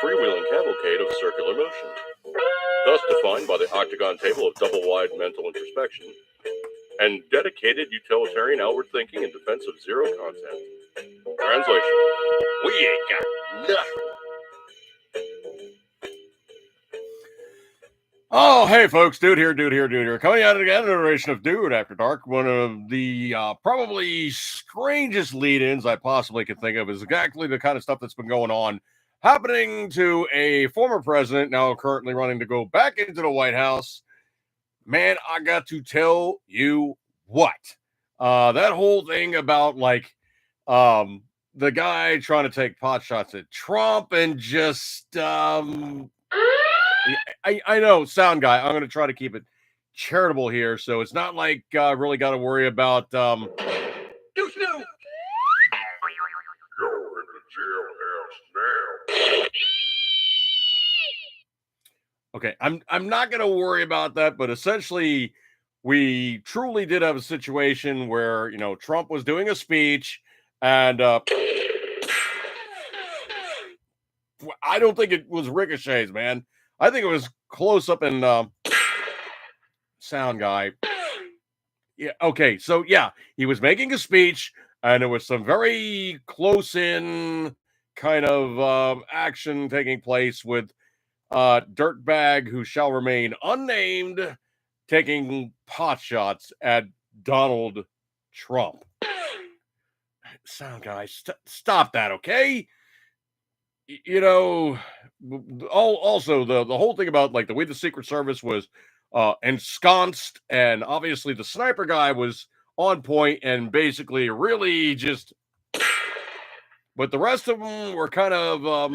freewheeling cavalcade of circular motion, thus defined by the octagon table of double-wide mental introspection and dedicated utilitarian outward thinking in defense of zero content. Translation: we ain't got nothing. Oh, hey, folks. Dude here. Coming out again, an iteration of Dude After Dark. One of the probably strangest lead-ins I possibly could think of is exactly the kind of stuff that's been going on, happening to a former president, now currently running to go back into the White House. Man, I got to tell you what. That whole thing about, the guy trying to take pot shots at Trump and just... I know, sound guy. I'm going to try to keep it charitable here, so it's not like I really got to worry about. You're in the jailhouse now. Okay, I'm not going to worry about that, but essentially, we truly did have a situation where Trump was doing a speech, and I don't think it was ricochets, man. I think it was close up and sound guy. Yeah. Okay. So yeah, he was making a speech, and there was some very close in kind of action taking place with dirtbag who shall remain unnamed taking pot shots at Donald Trump. Sound guys, stop that, okay? Also the whole thing about like the way the Secret Service was ensconced, and obviously the sniper guy was on point and basically really just, but the rest of them were kind of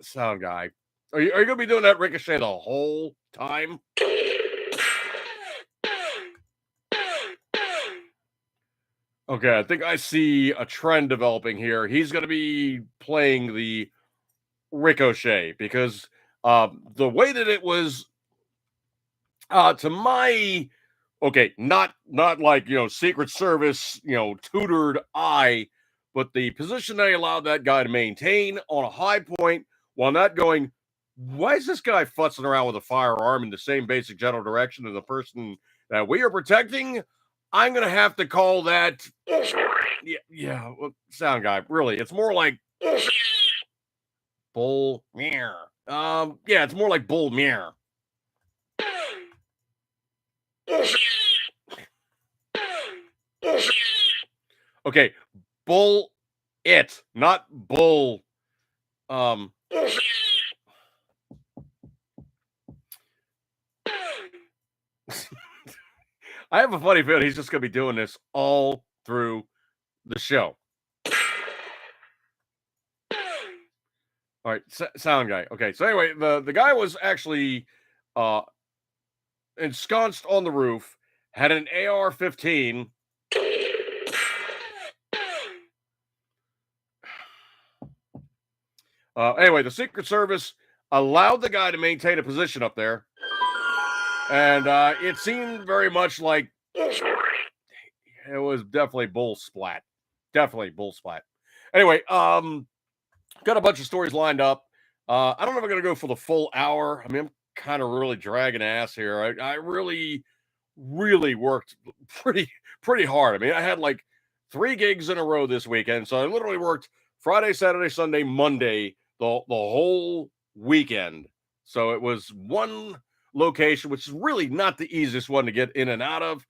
sound guy. Are you gonna be doing that ricochet the whole time? Okay, I think I see a trend developing here. He's going to be playing the ricochet because the way that it was, to my, okay, not like Secret Service tutored eye, but the position they allowed that guy to maintain on a high point while not going. Why is this guy futzing around with a firearm in the same basic general direction as the person that we are protecting? I'm going to have to call that. Yeah, well, sound guy. Really, it's more like bull meow. Yeah, it's more like bull meow. Okay, bull it, not bull. I have a funny feeling he's just going to be doing this all through the show. All right, sound guy. Okay, so anyway, the guy was actually ensconced on the roof, had an AR-15. Anyway, the Secret Service allowed the guy to maintain a position up there, and it seemed very much like it was definitely bull splat. Definitely bull splat. Anyway, got a bunch of stories lined up. I don't know if I'm going to go for the full hour. I mean, I'm kind of really dragging ass here. I really worked pretty hard. I mean, I had like 3 gigs in a row this weekend, so I literally worked Friday, Saturday, Sunday, Monday, the whole weekend. So it was one location, which is really not the easiest one to get in and out of.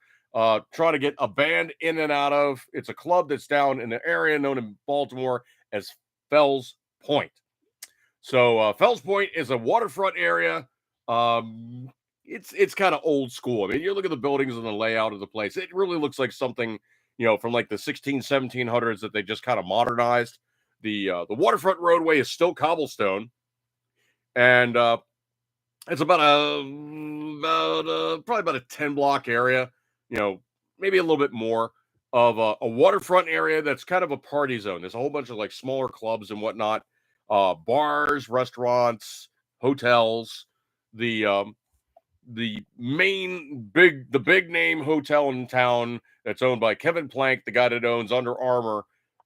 Trying to get a band in and out of. It's a club that's down in the area known in Baltimore as Fells Point. So Fells Point is a waterfront area. It's kind of old school. I mean, you look at the buildings and the layout of the place. It really looks like something, from like the 1700s that they just kind of modernized. The waterfront roadway is still cobblestone, and it's probably about a 10-block area. Maybe a little bit more of a waterfront area that's kind of a party zone. There's a whole bunch of like smaller clubs and whatnot, bars, restaurants, hotels. The big name hotel in town that's owned by Kevin Plank, the guy that owns Under Armour,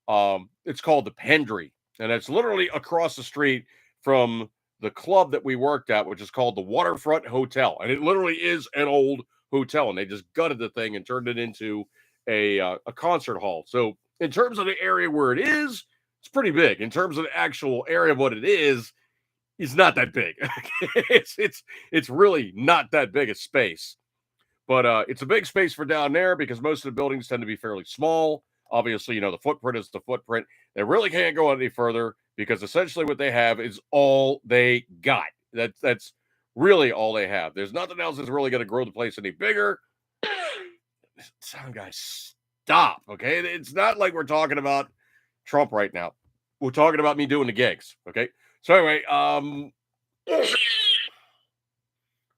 It's called the Pendry, and it's literally across the street from the club that we worked at, which is called the Waterfront Hotel, and it literally is an old hotel, and they just gutted the thing and turned it into a concert hall. So in terms of the area where it is, it's pretty big. In terms of the actual area of what it is, it's not that big. It's really not that big a space. But it's a big space for down there because most of the buildings tend to be fairly small. Obviously, the footprint is the footprint. They really can't go any further because essentially what they have is all they got. That's really all they have. There's nothing else that's really going to grow the place any bigger. Sound guys, stop. Okay, it's not like we're talking about Trump right now. We're talking about me doing the gigs. Okay, so anyway,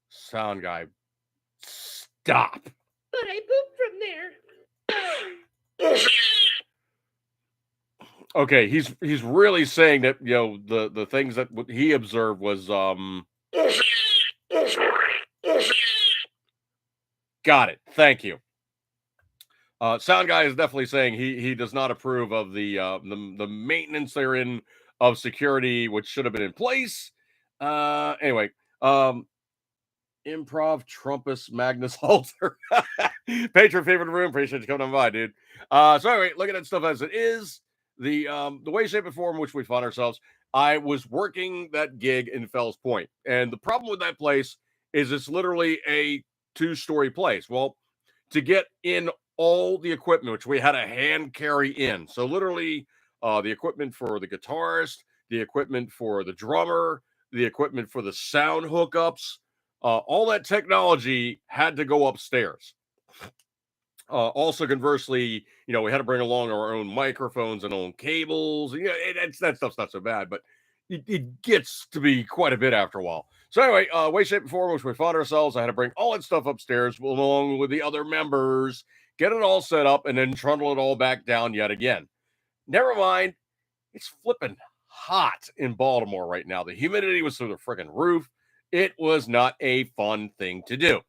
sound guy, stop. But I pooped from there. Okay, he's really saying that the things that he observed was got it. Thank you. Sound guy is definitely saying he does not approve of the maintenance therein of security, which should have been in place. Anyway, improv Trumpus Magnus Halter. Patron favorite room. Appreciate you coming on by, dude. So anyway, look at that stuff as it is. The way, shape, and form in which we find ourselves. I was working that gig in Fells Point, and the problem with that place is it's literally a 2-story place. Well, to get in all the equipment, which we had to hand carry in, so literally the equipment for the guitarist, the equipment for the drummer, the equipment for the sound hookups, all that technology had to go upstairs. Also, conversely, we had to bring along our own microphones and own cables. That stuff's not so bad, but it gets to be quite a bit after a while. So anyway, way, shape, and form, which we found ourselves, I had to bring all that stuff upstairs along with the other members, get it all set up, and then trundle it all back down yet again. Never mind, it's flipping hot in Baltimore right now. The humidity was through the freaking roof. It was not a fun thing to do.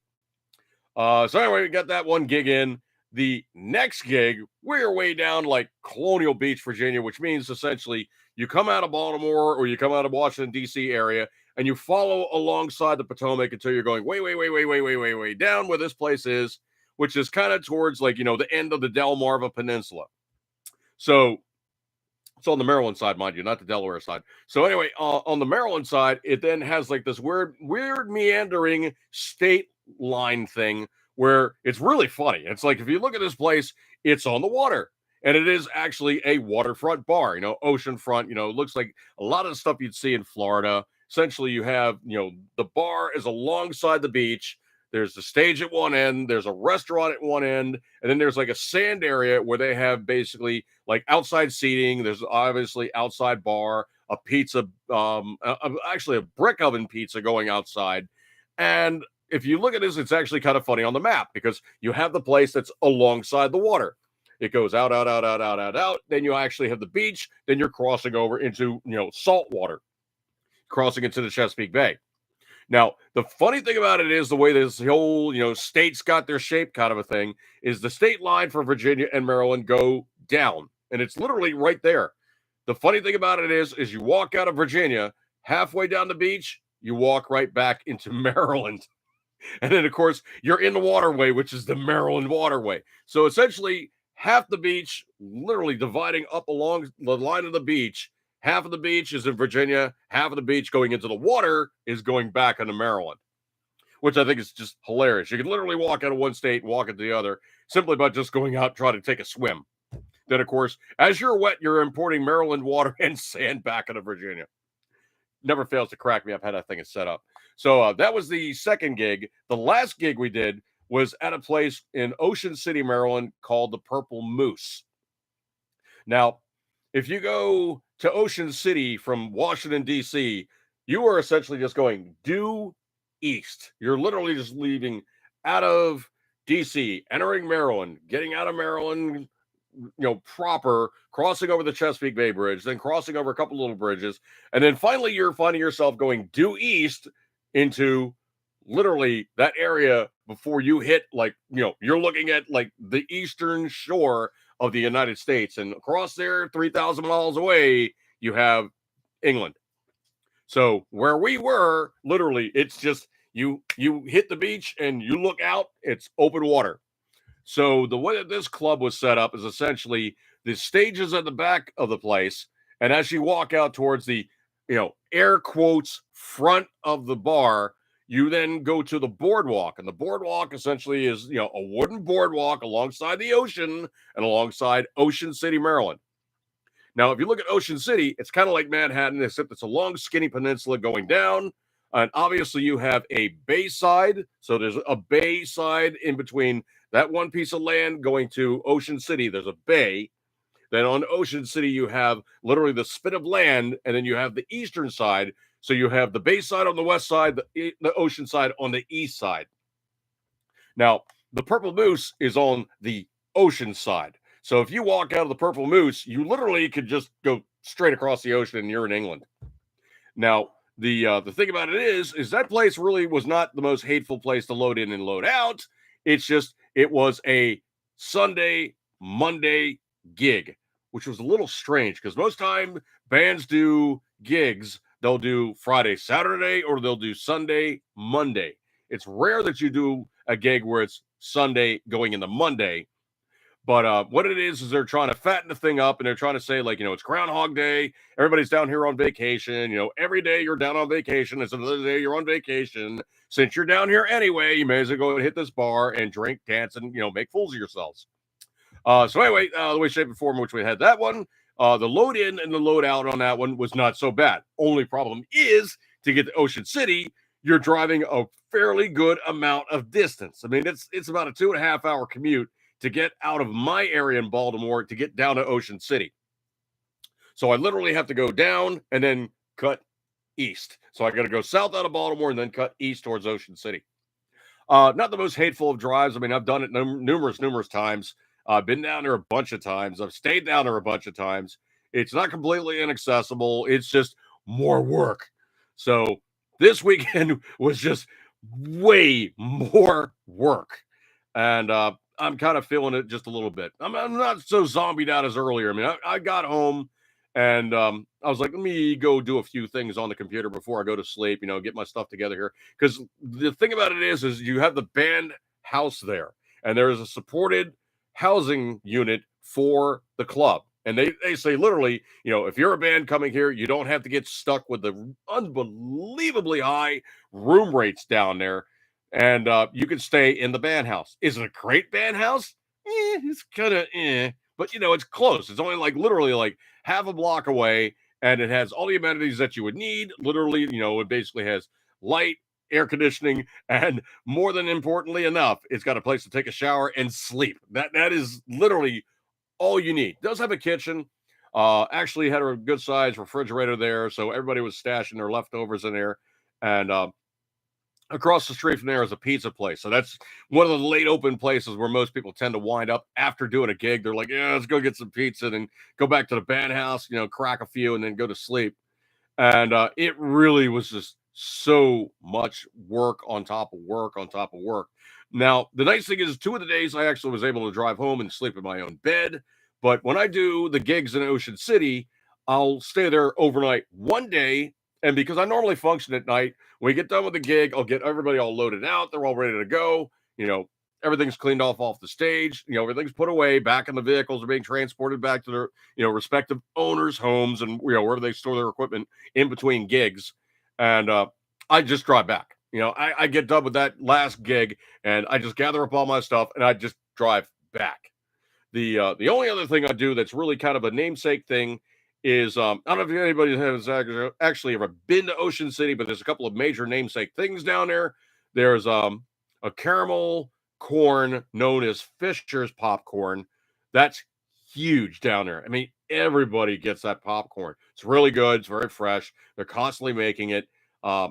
So anyway, we got that one gig in. The next gig, we're way down like Colonial Beach, Virginia, which means essentially you come out of Baltimore or you come out of Washington, D.C. area, and you follow alongside the Potomac until you're going way down where this place is, which is kind of towards like, the end of the Delmarva Peninsula. So it's on the Maryland side, mind you, not the Delaware side. So anyway, on the Maryland side, it then has like this weird meandering state line thing where it's really funny. It's like, if you look at this place, it's on the water. And it is actually a waterfront bar, oceanfront. It looks like a lot of the stuff you'd see in Florida. Essentially, you have, the bar is alongside the beach. There's the stage at one end. There's a restaurant at one end. And then there's like a sand area where they have basically like outside seating. There's obviously outside bar, a pizza, actually a brick oven pizza going outside. And if you look at this, it's actually kind of funny on the map because you have the place that's alongside the water. It goes out. Then you actually have the beach. Then you're crossing over into, salt water, crossing into the Chesapeake Bay. Now, the funny thing about it is the way this whole, states got their shape kind of a thing is the state line for Virginia and Maryland go down. And it's literally right there. The funny thing about it is you walk out of Virginia, halfway down the beach, you walk right back into Maryland. And then, of course, you're in the waterway, which is the Maryland waterway. So essentially, half the beach, literally dividing up along the line of the beach, half of the beach is in Virginia, half of the beach going into the water is going back into Maryland, which I think is just hilarious. You can literally walk out of one state and walk into the other simply by just going out trying to take a swim. Then, of course, as you're wet, you're importing Maryland water and sand back into Virginia. Never fails to crack me up how that thing is set up. So that was the second gig. The last gig we did was at a place in Ocean City, Maryland called the Purple Moose. Now, if you go to Ocean City from Washington, D.C., you are essentially just going due east. You're literally just leaving out of D.C., entering Maryland, getting out of Maryland, proper, crossing over the Chesapeake Bay Bridge, then crossing over a couple little bridges, and then finally you're finding yourself going due east into literally that area before you hit you're looking at like the eastern shore of the United States. And across there, 3,000 miles away, you have England. So where we were, literally, it's just you hit the beach and you look out, it's open water. So the way that this club was set up is essentially the stages at the back of the place, and as you walk out towards the, air quotes front of the bar, you then go to the boardwalk, and the boardwalk essentially is, a wooden boardwalk alongside the ocean and alongside Ocean City, Maryland. Now, if you look at Ocean City, it's kind of like Manhattan, except it's a long, skinny peninsula going down. And obviously, you have a bay side. So there's a bay side in between that one piece of land going to Ocean City. There's a bay. Then on Ocean City, you have literally the spit of land. And then you have the eastern side. So you have the bay side on the west side, the ocean side on the east side. Now, the Purple Moose is on the ocean side. So if you walk out of the Purple Moose, you literally could just go straight across the ocean and you're in England. Now, the thing about it is that place really was not the most hateful place to load in and load out. It's just it was a Sunday, Monday gig, which was a little strange because most time bands do gigs. They'll do Friday, Saturday, or they'll do Sunday, Monday. It's rare that you do a gig where it's Sunday going into Monday. But what it is they're trying to fatten the thing up, and they're trying to say, like, it's Groundhog Day. Everybody's down here on vacation. Every day you're down on vacation. It's another day you're on vacation. Since you're down here anyway, you may as well go and hit this bar and drink, dance, and, make fools of yourselves. So anyway, the way, shape, and form in which we had that one, the load in and the load out on that one was not so bad. Only problem is to get to Ocean City, you're driving a fairly good amount of distance. I mean, it's about a 2.5 hour commute to get out of my area in Baltimore to get down to Ocean City. So I literally have to go down and then cut east. So I got to go south out of Baltimore and then cut east towards Ocean City. Not the most hateful of drives. I mean, I've done it numerous times. I've been down there a bunch of times. I've stayed down there a bunch of times. It's not completely inaccessible. It's just more work. So this weekend was just way more work. And I'm kind of feeling it just a little bit. I'm not so zombied out as earlier. I mean, I got home and I was like, let me go do a few things on the computer before I go to sleep, get my stuff together here. Because the thing about it is you have the band house there, and there is a supported housing unit for the club. And they say literally, if you're a band coming here, you don't have to get stuck with the unbelievably high room rates down there. And you can stay in the band house. Is it a great band house? It's kind of but it's close. It's only literally half a block away, and it has all the amenities that you would need. Literally, it basically has light, air conditioning, and more than importantly enough, it's got a place to take a shower and sleep. That is literally all you need. It does have a kitchen. Actually had a good size refrigerator there, so everybody was stashing their leftovers in there. And across the street from there is a pizza place. So that's one of the late open places where most people tend to wind up after doing a gig. They're like, yeah, let's go get some pizza and go back to the band house, crack a few and then go to sleep. And it really was just so much work on top of work on top of work. Now, the nice thing is 2 of the days I actually was able to drive home and sleep in my own bed. But when I do the gigs in Ocean City, I'll stay there overnight one day. And because I normally function at night, when we get done with the gig, I'll get everybody all loaded out. They're all ready to go. Everything's cleaned off the stage. Everything's put away. Back in the vehicles are being transported back to their, respective owners' homes and, wherever they store their equipment in between gigs. And I just drive back. I get done with that last gig and I just gather up all my stuff and I just drive back. The only other thing I do that's really kind of a namesake thing is I don't know if anybody has actually ever been to Ocean City, but there's a couple of major namesake things down there. There's a caramel corn known as Fisher's popcorn. That's huge down there. I mean, everybody gets that popcorn. It's really good. It's very fresh. They're constantly making it.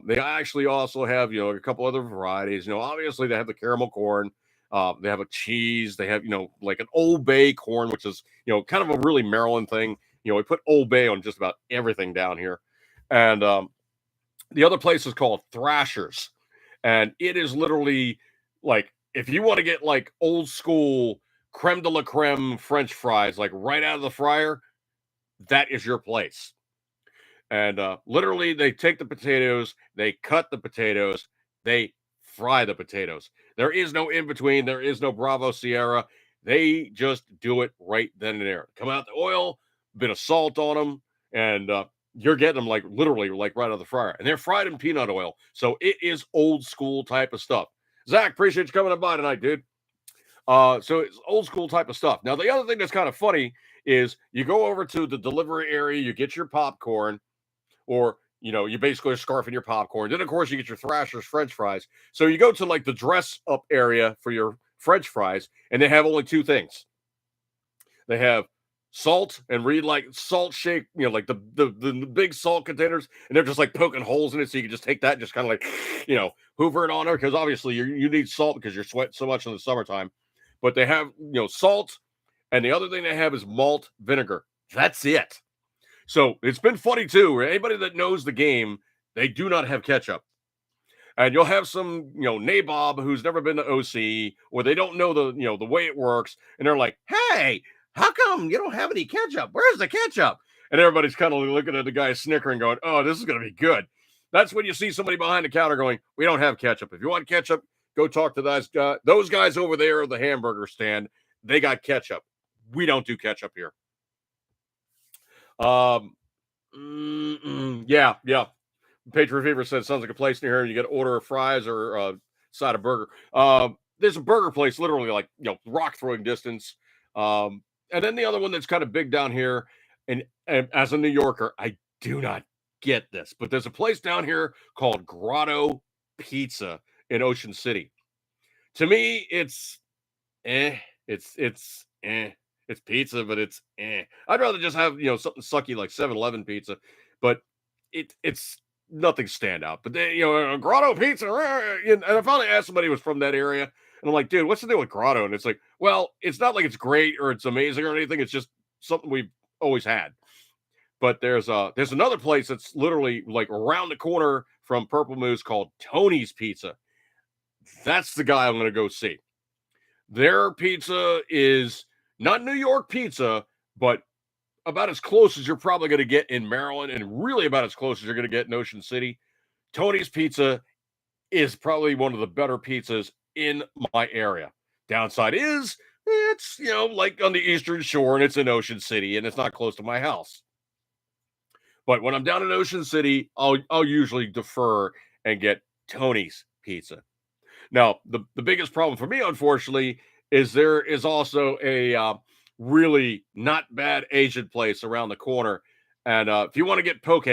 They actually also have, a couple other varieties. Obviously they have the caramel corn. They have a cheese. They have, like an Old Bay corn, which is, kind of a really Maryland thing. We put Old Bay on just about everything down here. And the other place is called Thrasher's. And it is literally like, if you want to get like old school creme de la creme French fries, like right out of the fryer, that is your place. And literally, they take the potatoes, they cut the potatoes, they fry the potatoes. There is no in between. There is no Bravo Sierra. They just do it right then and there. Come out the oil, bit of salt on them, and you're getting them like literally like right out of the fryer. And they're fried in peanut oil, so it is old school type of stuff. Zach, appreciate you coming by tonight, dude. So it's old school type of stuff. Now, the other thing that's kind of funny is you go over to the delivery area, you get your popcorn, or you basically are scarfing your popcorn. Then, of course, you get your Thrasher's French fries. So you go to like the dress up area for your French fries, and they have only two things. They have salt and read like salt shake, like the big salt containers, and they're just like poking holes in it, so you can just take that, and just kind of like, hoover it on there, because obviously you need salt because you're sweating so much in the summertime. But they have salt, and the other thing they have is malt vinegar. That's it. So it's been funny too. Anybody that knows the game, they do not have ketchup. And you'll have some, nabob who's never been to OC, or they don't know the way it works, and they're like, "Hey, how come you don't have any ketchup? Where's the ketchup?" And everybody's kind of looking at the guy snickering, going, "Oh, this is going to be good." That's when you see somebody behind the counter going, "We don't have ketchup. If you want ketchup, go talk to those guys over there at the hamburger stand. They got ketchup. We don't do ketchup here." Yeah. Patriot Fever said, sounds like a place near here. You get to order fries or side of burger. There's a burger place literally like, rock throwing distance. And then the other one that's kind of big down here. And as a New Yorker, I do not get this, but there's a place down here called Grotto Pizza in Ocean City. To me, it's it's pizza, but it's I'd rather just have something sucky like 7-Eleven pizza, but it's nothing stand out. But they, Grotto Pizza, and I finally asked somebody who was from that area, and I'm like, dude, what's the deal with Grotto? And it's like, well, it's not like it's great or it's amazing or anything. It's just something we've always had. But there's another place that's literally like around the corner from Purple Moose called Tony's Pizza. That's the guy I'm going to go see. Their pizza is not New York pizza, but about as close as you're probably going to get in Maryland, and really about as close as you're going to get in Ocean City. Tony's Pizza is probably one of the better pizzas in my area. Downside is it's, like on the Eastern Shore, and it's in Ocean City, and it's not close to my house. But when I'm down in Ocean City, I'll usually defer and get Tony's Pizza. Now, the biggest problem for me, unfortunately, is there is also a really not bad Asian place around the corner. And if you want to get poke,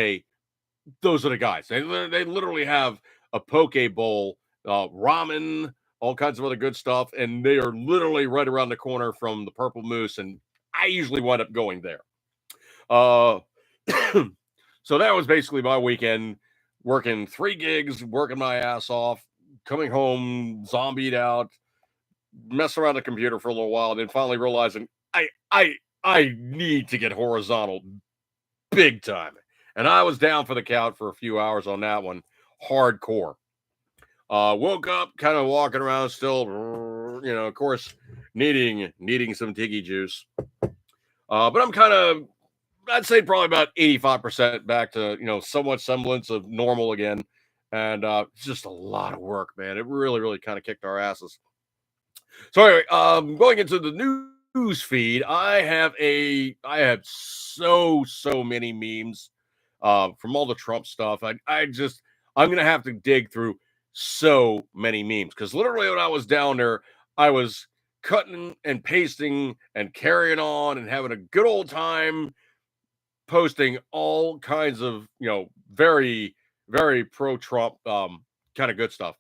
those are the guys. They literally have a poke bowl, ramen, all kinds of other good stuff. And they are literally right around the corner from the Purple Moose. And I usually wind up going there. So that was basically my weekend, working 3 gigs, working my ass off, coming home, zombied out, messing around the computer for a little while, and then finally realizing I need to get horizontal big time. And I was down for the count for a few hours on that one, hardcore. Woke up, kind of walking around still, of course, needing some tiki juice. But I'm kind of, I'd say probably about 85% back to, somewhat semblance of normal again. And it's just a lot of work, man. It really, really kind of kicked our asses. So anyway, going into the news feed, I have so many memes from all the Trump stuff. I'm gonna have to dig through so many memes, because literally when I was down there, I was cutting and pasting and carrying on and having a good old time, posting all kinds of very, very pro-Trump kind of good stuff.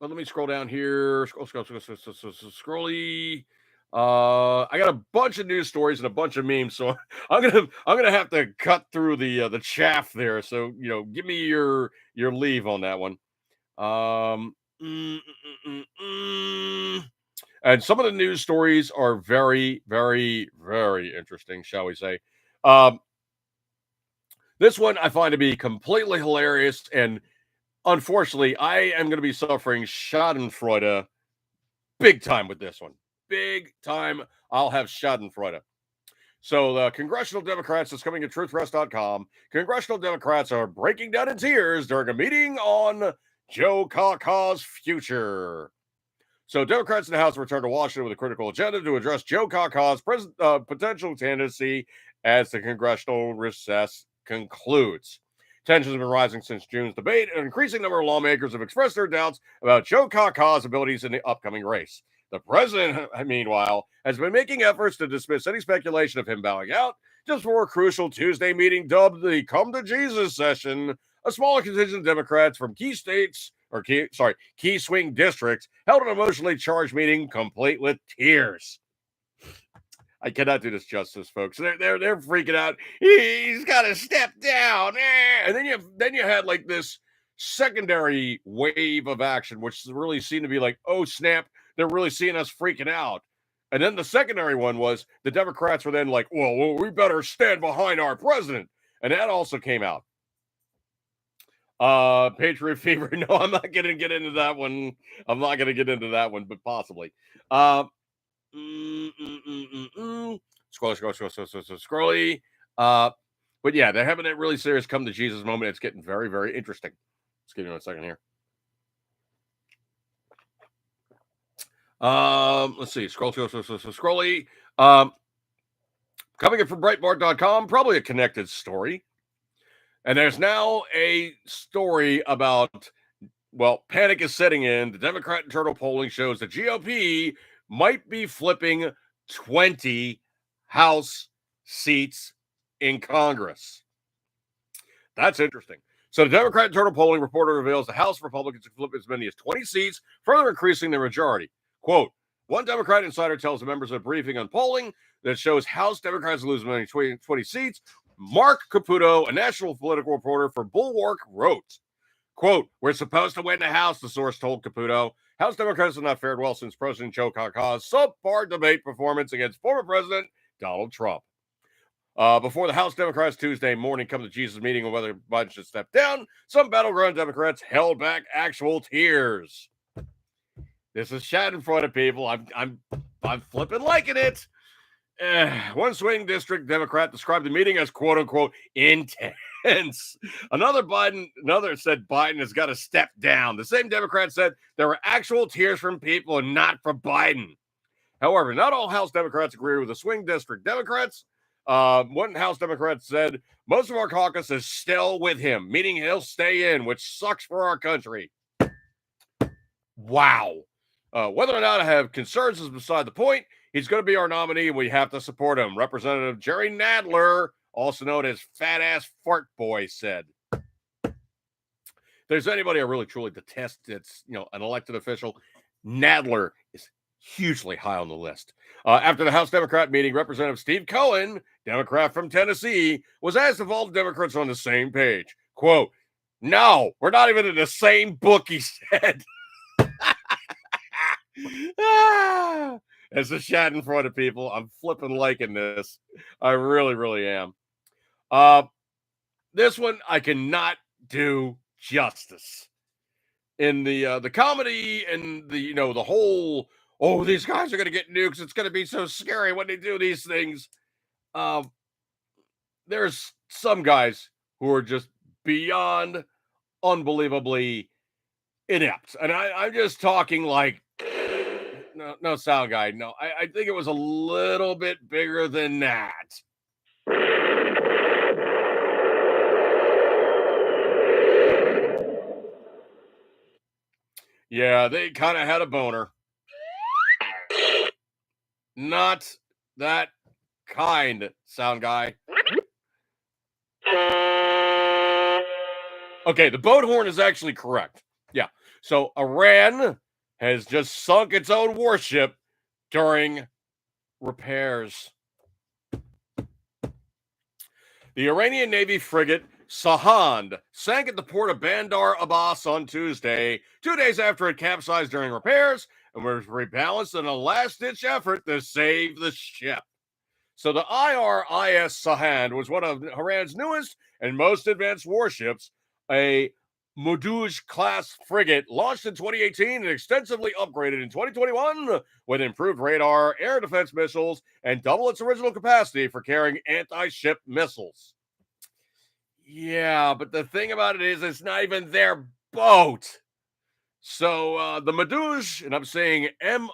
But let me scroll down here. Scrolly. I got a bunch of news stories and a bunch of memes, so I'm gonna have to cut through the chaff there. So give me your leave on that one. And some of the news stories are very, very, very interesting, shall we say. This one I find to be completely hilarious, and unfortunately, I am going to be suffering Schadenfreude big time with this one. big time. I'll have Schadenfreude. So the congressional Democrats, that's coming to truthpress.com, congressional Democrats are breaking down in tears during a meeting on Joe Kaka's future. So Democrats in the House return to Washington with a critical agenda to address Joe Kaka's potential candidacy as the congressional recess concludes. Tensions have been rising since June's debate, and an increasing number of lawmakers have expressed their doubts about Joe Kaka's abilities in the upcoming race. The president, meanwhile, has been making efforts to dismiss any speculation of him bowing out just before a crucial Tuesday meeting dubbed the Come to Jesus session. A smaller contingent of Democrats from key swing districts held an emotionally charged meeting complete with tears. I cannot do this justice, folks. They're freaking out. He's got to step down, and then you had like this secondary wave of action, which really seemed to be like, oh snap, they're really seeing us freaking out. And then the secondary one was the Democrats were then like, well, we better stand behind our president, and that also came out. Patriot Fever. No, I'm not going to get into that one. But possibly. Scrolly. But yeah, they're having that really serious come to Jesus moment. It's getting very, very interesting. Let's give you a second here. Let's see. Scrolly. Coming in from Breitbart.com, probably a connected story. And there's now a story about, well, panic is setting in. The Democrat internal polling shows the GOP might be flipping 20 House seats in Congress. That's interesting. So the Democrat internal polling reporter reveals the House Republicans can flip as many as 20 seats, further increasing their majority. Quote, one Democrat insider tells the members of a briefing on polling that shows House Democrats lose many 20 seats. Mark Caputo, a national political reporter for Bulwark, wrote, quote, we're supposed to win the House, the source told Caputo. House Democrats have not fared well since President Joe Kaka's subpar debate performance against former President Donald Trump. Before the House Democrats Tuesday morning come to Jesus meeting on whether Biden should step down, some battleground Democrats held back actual tears. This is Schadenfreude, people. I'm flipping liking it. One swing district Democrat described the meeting as quote unquote intense. Another said Biden has got to step down. The same Democrat said there were actual tears from people and not from Biden. However, not all House Democrats agree with the swing district Democrats. One House Democrat said most of our caucus is still with him, meaning he'll stay in, which sucks for our country. Wow. Whether or not I have concerns is beside the point. He's going to be our nominee, and we have to support him. Representative Jerry Nadler, also known as Fat Ass Fart Boy, said. If there's anybody I really truly detest that's, an elected official, Nadler is hugely high on the list. After the House Democrat meeting, Representative Steve Cohen, Democrat from Tennessee, was asked if all the Democrats are on the same page. Quote, no, we're not even in the same book, he said. It's a Schadenfreude, people. I'm flipping liking this. I really, really am. This one I cannot do justice. In the comedy and the whole, oh, these guys are gonna get nukes. It's gonna be so scary when they do these things. There's some guys who are just beyond unbelievably inept, and I'm just talking like. No, sound guy. No, I think it was a little bit bigger than that. Yeah, they kind of had a boner. Not that kind, sound guy. Okay, the boat horn is actually correct. Yeah. So Iran has just sunk its own warship during repairs. The Iranian Navy frigate Sahand sank at the port of Bandar Abbas on Tuesday, 2 days after it capsized during repairs and was rebalanced in a last-ditch effort to save the ship. So the IRIS Sahand was one of Iran's newest and most advanced warships, a Moduj class frigate, launched in 2018 and extensively upgraded in 2021 with improved radar, air defense missiles, and double its original capacity for carrying anti-ship missiles. Yeah, but the thing about it is, it's not even their boat. So the Moduj, and I'm saying Moudge,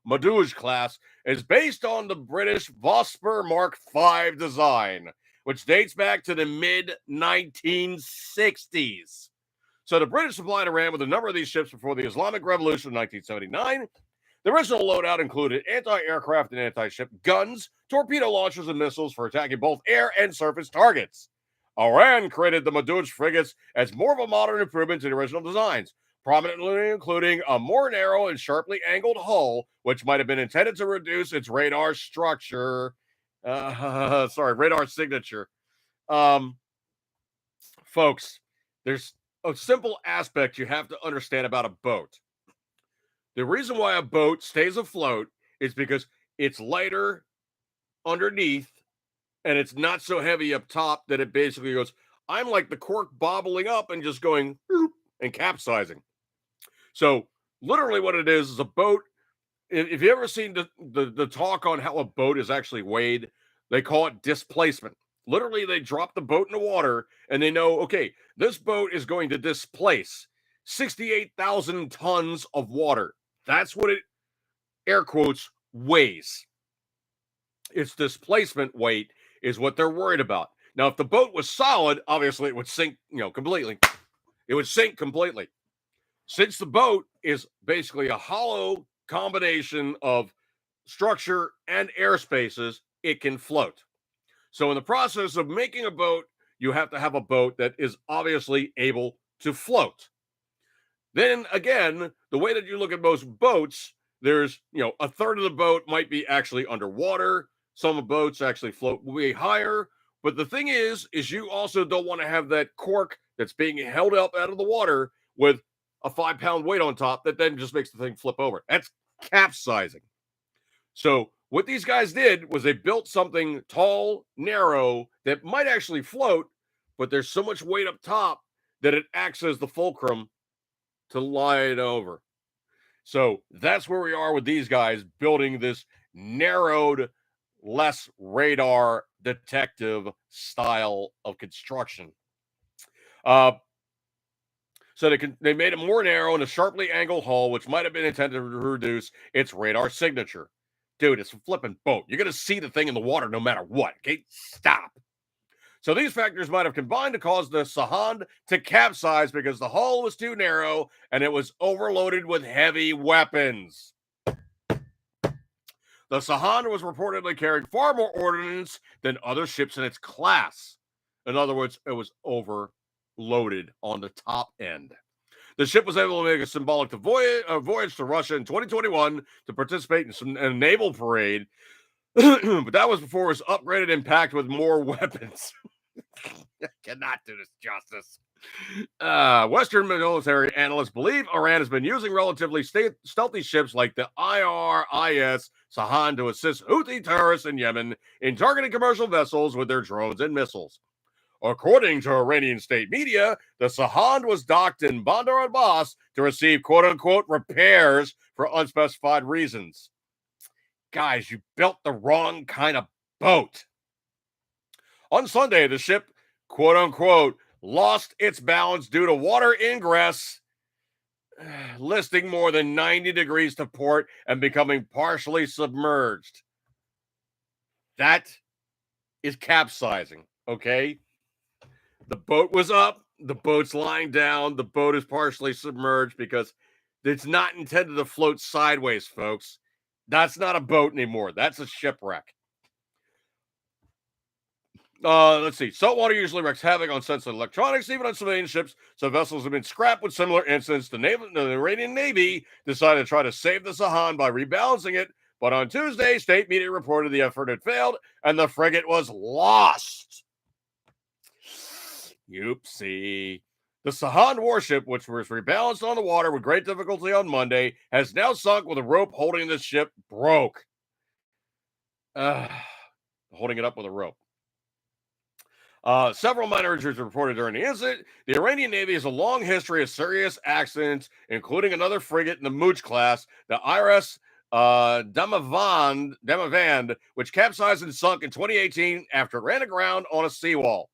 Moduj class, is based on the British Vosper Mark V design, which dates back to the mid 1960s. So the British supplied Iran with a number of these ships before the Islamic Revolution of 1979. The original loadout included anti-aircraft and anti-ship guns, torpedo launchers, and missiles for attacking both air and surface targets. Iran created the Moduj frigates as more of a modern improvement to the original designs, prominently including a more narrow and sharply angled hull, which might have been intended to reduce its radar structure. Radar signature. Folks, there's a simple aspect you have to understand about a boat. The reason why a boat stays afloat is because it's lighter underneath and it's not so heavy up top that it basically goes, I'm like the cork bobbling up and just going and capsizing. So literally what it is a boat. If you ever seen the talk on how a boat is actually weighed, they call it displacement. Literally, they drop the boat in the water and they know, okay, this boat is going to displace 68,000 tons of water. That's what it, air quotes, weighs. Its displacement weight is what they're worried about. Now, if the boat was solid, obviously it would sink, completely. It would sink completely. Since the boat is basically a hollow combination of structure and air spaces, it can float. So in the process of making a boat, you have to have a boat that is obviously able to float. Then again, the way that you look at most boats, there's, a third of the boat might be actually underwater. Some boats actually float way higher. But the thing is you also don't want to have that cork that's being held up out of the water with a 5-pound weight on top that then just makes the thing flip over. That's capsizing. So what these guys did was they built something tall, narrow, that might actually float, but there's so much weight up top that it acts as the fulcrum to lie it over. So that's where we are with these guys building this narrowed, less radar detective style of construction. So they made it more narrow and a sharply angled hull, which might have been intended to reduce its radar signature. Dude, it's a flipping boat. You're going to see the thing in the water no matter what. Okay, stop. So these factors might have combined to cause the Sahand to capsize because the hull was too narrow and it was overloaded with heavy weapons. The Sahand was reportedly carrying far more ordnance than other ships in its class. In other words, it was overloaded on the top end. The ship was able to make a symbolic voyage to Russia in 2021 to participate in a naval parade, but that was before it was upgraded and packed with more weapons. I cannot do this justice. Western military analysts believe Iran has been using relatively stealthy ships like the IRIS Sahand to assist Houthi terrorists in Yemen in targeting commercial vessels with their drones and missiles. According to Iranian state media, the Sahand was docked in Bandar Abbas to receive quote-unquote repairs for unspecified reasons. Guys, you built the wrong kind of boat. On Sunday, the ship, quote-unquote, lost its balance due to water ingress, listing more than 90 degrees to port and becoming partially submerged. That is capsizing, okay? The boat was up, the boat's lying down, the boat is partially submerged because it's not intended to float sideways, folks. That's not a boat anymore. That's a shipwreck. Let's see. Saltwater usually wreaks havoc on sensitive electronics, even on civilian ships. So vessels have been scrapped with similar incidents. The Iranian Navy decided to try to save the Sahand by rebalancing it. But on Tuesday, state media reported the effort had failed and the frigate was lost. Oopsie. The Sahand warship, which was rebalanced on the water with great difficulty on Monday, has now sunk with a rope holding the ship broke. Holding it up with a rope. Several minor injuries were reported during the incident. The Iranian Navy has a long history of serious accidents, including another frigate in the Mooch class, the IRS Damavand, which capsized and sunk in 2018 after it ran aground on a seawall.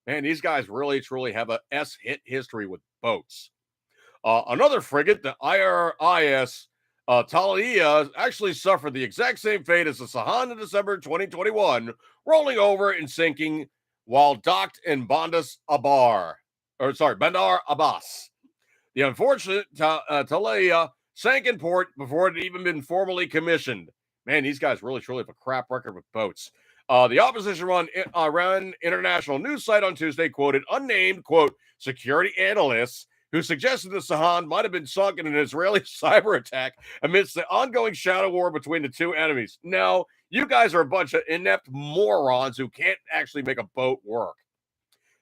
Man, these guys really, truly have a S-hit history with boats. Another frigate, the IRIS Talia, actually suffered the exact same fate as the Sahan in December 2021, rolling over and sinking while docked in Bandar Abbas. The unfortunate Talia sank in port before it had even been formally commissioned. Man, these guys really, truly have a crap record with boats. The opposition-run Iran International News site on Tuesday quoted unnamed, quote, security analysts who suggested the Sahan might have been sunk in an Israeli cyber attack amidst the ongoing shadow war between the two enemies. No, you guys are a bunch of inept morons who can't actually make a boat work.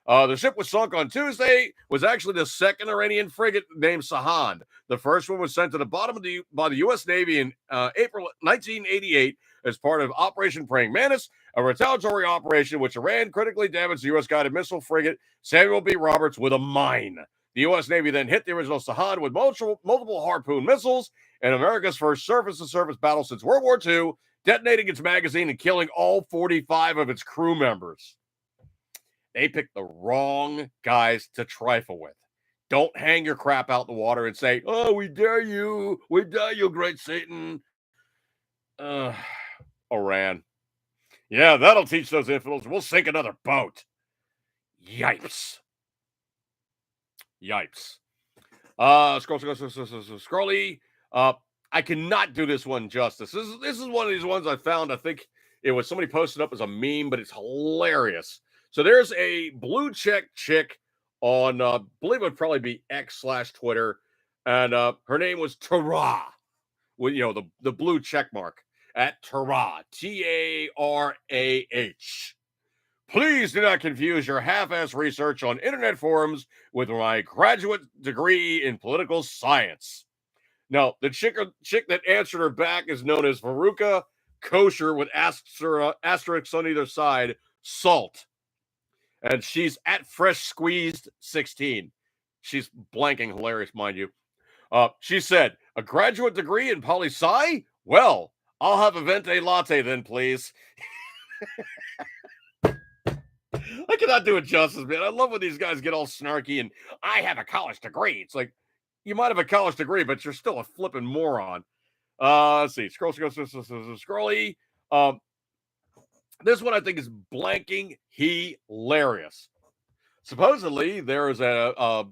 The ship was sunk on Tuesday, was actually the second Iranian frigate named Sahan. The first one was sent to the bottom by the U.S. Navy in April 1988 as part of Operation Praying Mantis, a retaliatory operation which Iran critically damaged the U.S. guided missile frigate Samuel B. Roberts with a mine. The U.S. Navy then hit the original Sahan with multiple Harpoon missiles and America's first surface-to-surface battle since World War II, detonating its magazine and killing all 45 of its crew members. They picked the wrong guys to trifle with. Don't hang your crap out the water and say, oh, we dare you, great Satan. Iran. Yeah, that'll teach those infidels. We'll sink another boat. Yipes. Scrolly. I cannot do this one justice. This is one of these ones I found. I think it was somebody posted up as a meme, but it's hilarious. So there's a blue check chick on, I believe it would probably be X/Twitter, and her name was Tara, with the blue check mark at Tara, Tarah. Please do not confuse your half-ass research on internet forums with my graduate degree in political science. Now, the chick that answered her back is known as Veruca Kosher with asterisks on either side, Salt. And she's at Fresh Squeezed 16. She's blanking hilarious, mind you. She said, a graduate degree in poli-sci? Well, I'll have a venti latte then, please. I cannot do it justice, man. I love when these guys get all snarky and I have a college degree. It's like, you might have a college degree, but you're still a flipping moron. Let's see. Scrolly. This one I think is blanking hilarious. Supposedly, there is a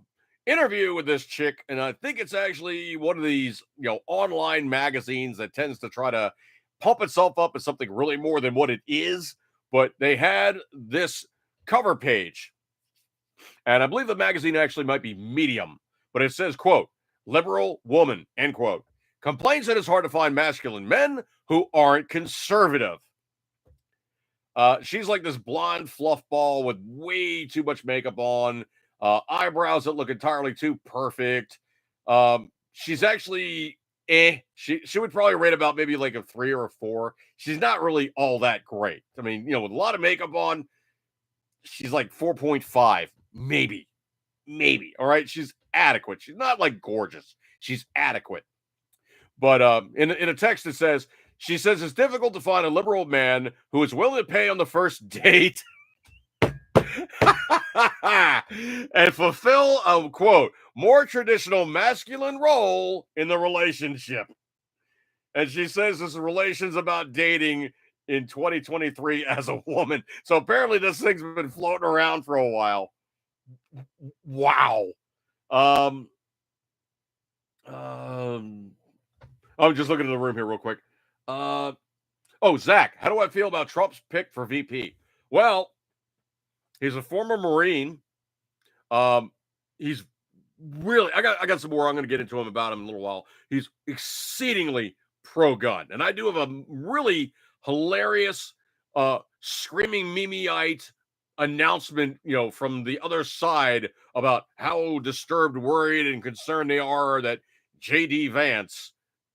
interview with this chick, and I think it's actually one of these online magazines that tends to try to pump itself up as something really more than what it is. But they had this cover page, and I believe the magazine actually might be Medium, but it says, quote, liberal woman, end quote, complains that it's hard to find masculine men who aren't conservative. She's like this blonde fluff ball with way too much makeup on, eyebrows that look entirely too perfect. She's actually she would probably rate about maybe like a 3 or a 4. She's not really all that great. I mean, with a lot of makeup on, she's like 4.5, maybe. All right, she's adequate. She's not like gorgeous. She's adequate. But in a text it says, she says it's difficult to find a liberal man who is willing to pay on the first date and fulfill a, quote, more traditional masculine role in the relationship. And she says this relation's about dating in 2023 as a woman. So apparently this thing's been floating around for a while. Wow. I'm just looking in the room here real quick. Zach, how do I feel about Trump's pick for VP? Well, he's a former Marine. He's really, I got some more I'm going to get into him about him in a little while. He's exceedingly pro-gun. And I do have a really hilarious, screaming Mimiite announcement, from the other side about how disturbed, worried, and concerned they are that J.D. Vance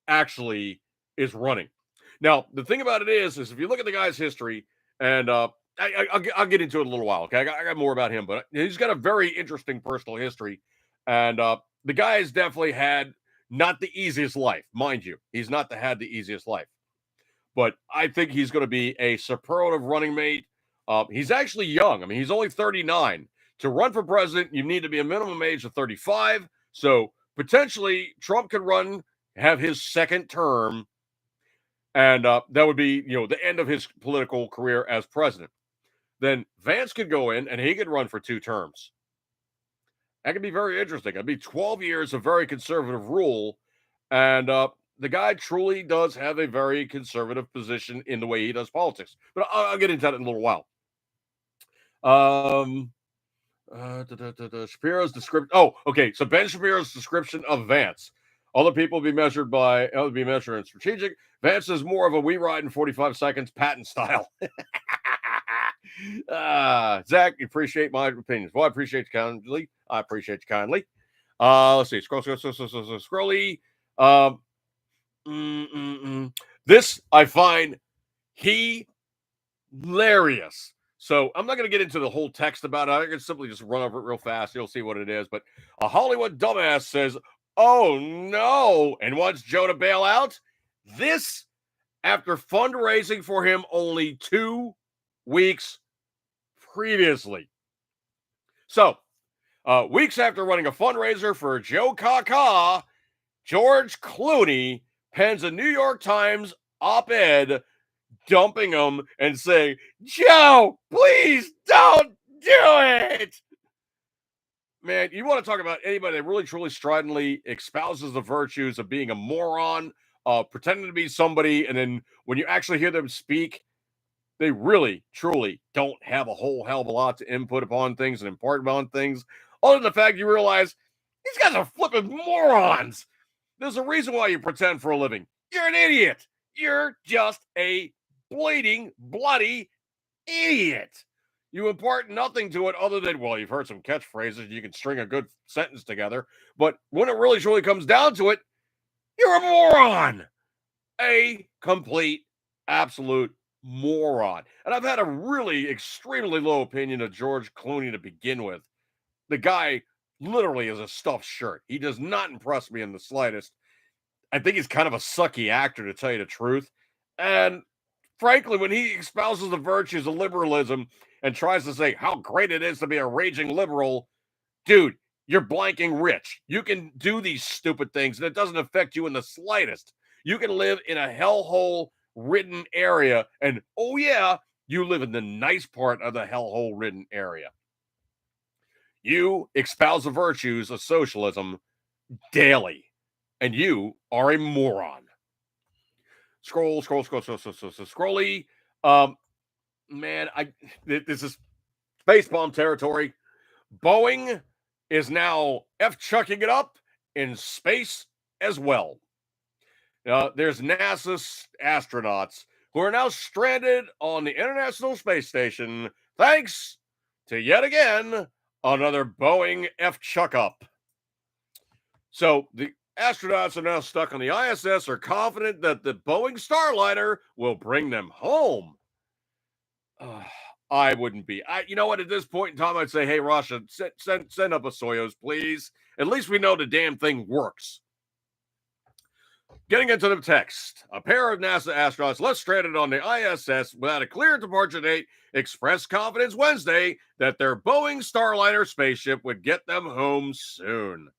actually is running. Now, the thing about it is if you look at the guy's history, and I'll get into it in a little while. Okay, I got more about him, but he's got a very interesting personal history, and the guy has definitely had not the easiest life, mind you. He's not had the easiest life, but I think he's going to be a superlative running mate. He's actually young. I mean, he's only 39. To run for president, you need to be a minimum age of 35. So potentially, Trump could run, have his second term, and that would be, the end of his political career as president. Then Vance could go in and he could run for 2 terms. That could be very interesting. It'd be 12 years of very conservative rule, and the guy truly does have a very conservative position in the way he does politics. But I'll get into that in a little while. Shapiro's description. Oh, okay. So Ben Shapiro's description of Vance. Other people be measured in strategic. Vance is more of a we ride in 45 seconds Patton style. Zach, you appreciate my opinions. Well, I appreciate you kindly. Let's see. Scrolly. This I find hilarious. So I'm not going to get into the whole text about it. I can simply just run over it real fast. You'll see what it is. But a Hollywood dumbass says, "Oh no," and wants Joe to bail out. This after fundraising for him only 2 weeks previously. So, weeks after running a fundraiser for Joe Kaka, George Clooney pens a New York Times op-ed dumping him and saying, "Joe, please don't do it." Man, you want to talk about anybody that really, truly, stridently espouses the virtues of being a moron, pretending to be somebody, and then when you actually hear them speak, they really, truly don't have a whole hell of a lot to input upon things and impart upon things, other than the fact you realize these guys are flipping morons. There's a reason why you pretend for a living. You're an idiot. You're just a bleeding, bloody idiot. You impart nothing to it other than, well, you've heard some catchphrases. You can string a good sentence together. But when it really, truly comes down to it, you're a moron. A complete, absolute moron. And I've had a really extremely low opinion of George Clooney to begin with. The guy literally is a stuffed shirt. He does not impress me in the slightest. I think he's kind of a sucky actor, to tell you the truth. And frankly, when he espouses the virtues of liberalism and tries to say how great it is to be a raging liberal, dude, you're blanking rich. You can do these stupid things and it doesn't affect you in the slightest. You can live in a hellhole ridden area, and oh yeah, you live in the nice part of the hellhole ridden area. You espouse the virtues of socialism daily, and you are a moron. Scrolly. Man, this is space bomb territory. Boeing is now F-chucking it up in space as well. There's NASA astronauts who are now stranded on the International Space Station thanks to, yet again, another Boeing F-chuck-up. So the astronauts are now stuck on the ISS, are confident that the Boeing Starliner will bring them home. I wouldn't be. You know what? At this point in time, I'd say, hey, Russia, send up a Soyuz, please. At least we know the damn thing works. Getting into the text, a pair of NASA astronauts left stranded on the ISS without a clear departure date expressed confidence Wednesday that their Boeing Starliner spaceship would get them home soon.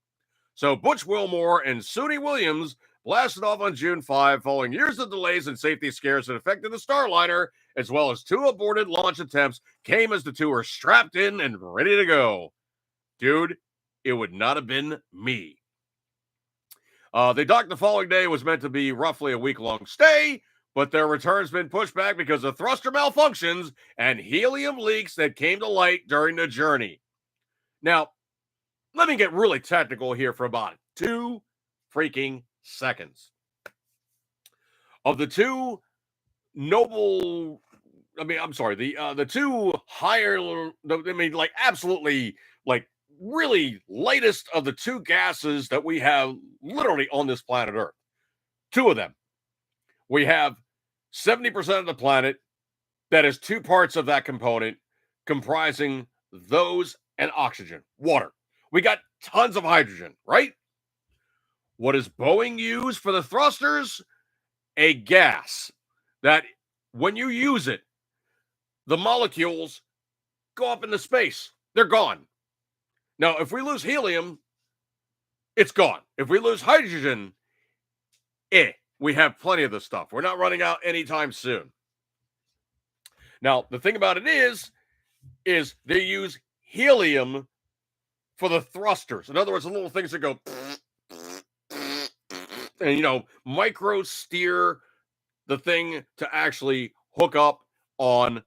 So Butch Wilmore and Suni Williams blasted off on June 5 following years of delays and safety scares that affected the Starliner, as well as 2 aborted launch attempts came as the 2 were strapped in and ready to go. Dude, it would not have been me. They docked the following day. Was meant to be roughly a week-long stay, but their return's been pushed back because of thruster malfunctions and helium leaks that came to light during the journey. Now, let me get really technical here for about 2 freaking seconds. Of the 2 noble, the 2 higher, absolutely, really latest of the 2 gases that we have literally on this planet Earth. 2 of them. We have 70% of the planet that is two parts of that component comprising those and oxygen, water. We got tons of hydrogen, right? What does Boeing use for the thrusters? A gas that, when you use it, the molecules go up into space. They're gone. Now, if we lose helium, it's gone. If we lose hydrogen, we have plenty of this stuff. We're not running out anytime soon. Now, the thing about it is they use helium for the thrusters. In other words, the little things that go and, micro steer the thing to actually hook up on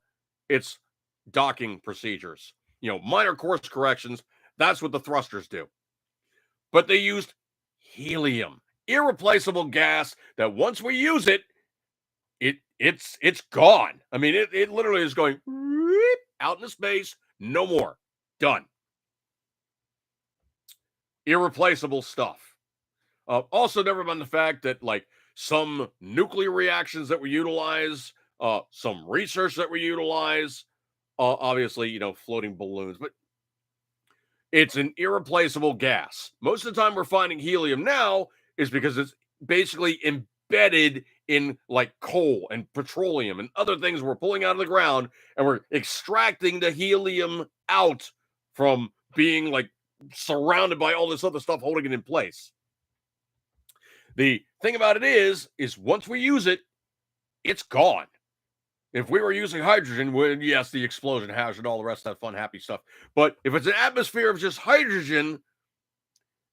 its docking procedures. Minor course corrections. That's what the thrusters do. But they used helium, irreplaceable gas that once we use it, it's gone. I mean, it literally is going out into space, no more. Done. Irreplaceable stuff. Also, never mind the fact that, like, some nuclear reactions that we utilize, some research that we utilize, obviously, floating balloons, but it's an irreplaceable gas. Most of the time we're finding helium now is because it's basically embedded in, like, coal and petroleum and other things we're pulling out of the ground, and we're extracting the helium out from being, like, surrounded by all this other stuff holding it in place. The thing about it is once we use it, it's gone. If we were using hydrogen, yes, the explosion hazard, all the rest of that fun, happy stuff. But if it's an atmosphere of just hydrogen,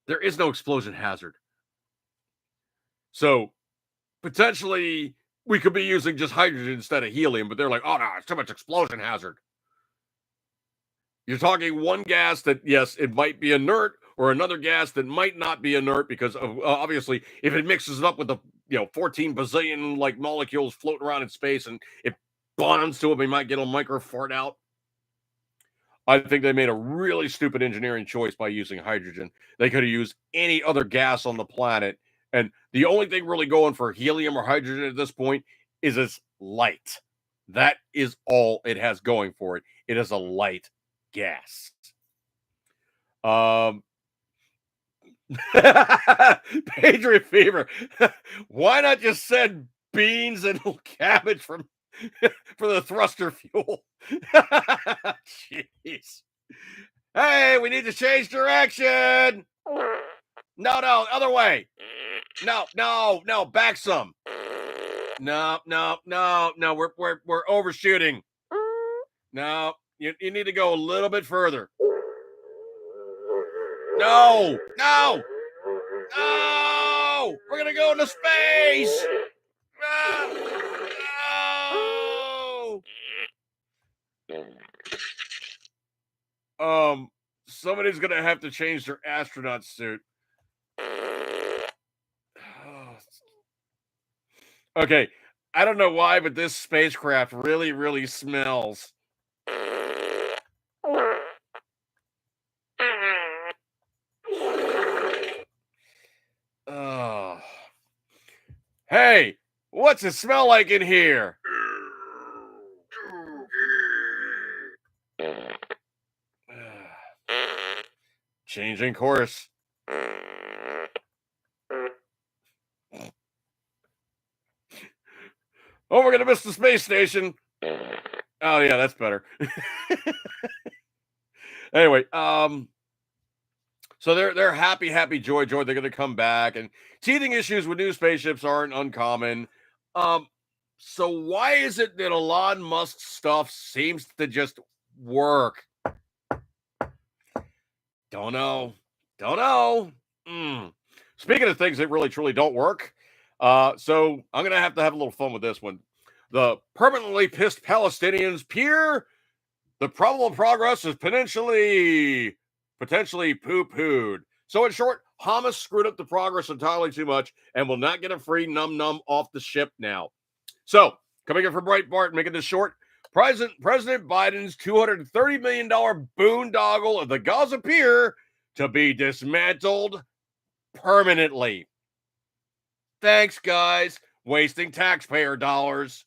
there is no explosion hazard. So potentially we could be using just hydrogen instead of helium, but they're like, oh no, it's too much explosion hazard. You're talking one gas that, yes, it might be inert, or another gas that might not be inert because of, obviously, if it mixes it up with the 14 bazillion like molecules floating around in space and it bonds to it, we might get a micro fart out. I think they made a really stupid engineering choice by using hydrogen. They could have used any other gas on the planet, and the only thing really going for helium or hydrogen at this point is its light. That is all it has going for it. It is a light gas. Patriot Fever. Why not just send beans and cabbage for the thruster fuel? Jeez. Hey, we need to change direction. No, other way. No, back some. No, we're overshooting. No, you need to go a little bit further. No! We're gonna go into space! No! Somebody's gonna have to change their astronaut suit. Okay, I don't know why, but this spacecraft really, really smells. Hey, what's it smell like in here? Changing course. Oh, we're gonna miss the space station. Oh yeah, that's better. Anyway, so they're happy, joy. They're gonna come back, and teething issues with new spaceships aren't uncommon. So why is it that Elon Musk stuff seems to just work? Don't know. Speaking of things that really truly don't work, so I'm gonna have to have a little fun with this one. The permanently pissed Palestinians peer. The probable progress is potentially poo-pooed. So in short, Hamas screwed up the progress entirely too much and will not get a free num-num off the ship now. So, coming in from Breitbart, making this short, President Biden's $230 million boondoggle of the Gaza Pier to be dismantled permanently. Thanks, guys. Wasting taxpayer dollars.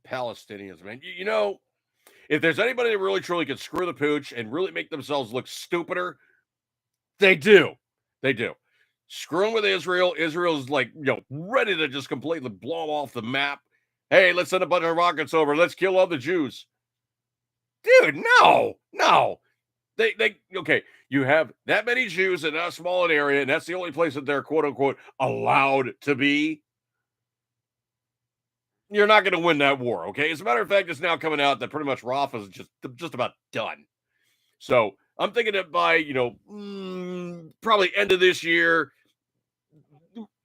Palestinians, man. You know, if there's anybody that really truly can screw the pooch and really make themselves look stupider, they do. They do. Screwing with Israel. Israel's like, ready to just completely blow them off the map. Hey, let's send a bunch of rockets over. Let's kill all the Jews. Dude, no, no. They okay. You have that many Jews in that small an area, and that's the only place that they're quote unquote allowed to be. You're not going to win that war, okay? As a matter of fact, it's now coming out that pretty much Rafah is just about done. So I'm thinking that by probably end of this year,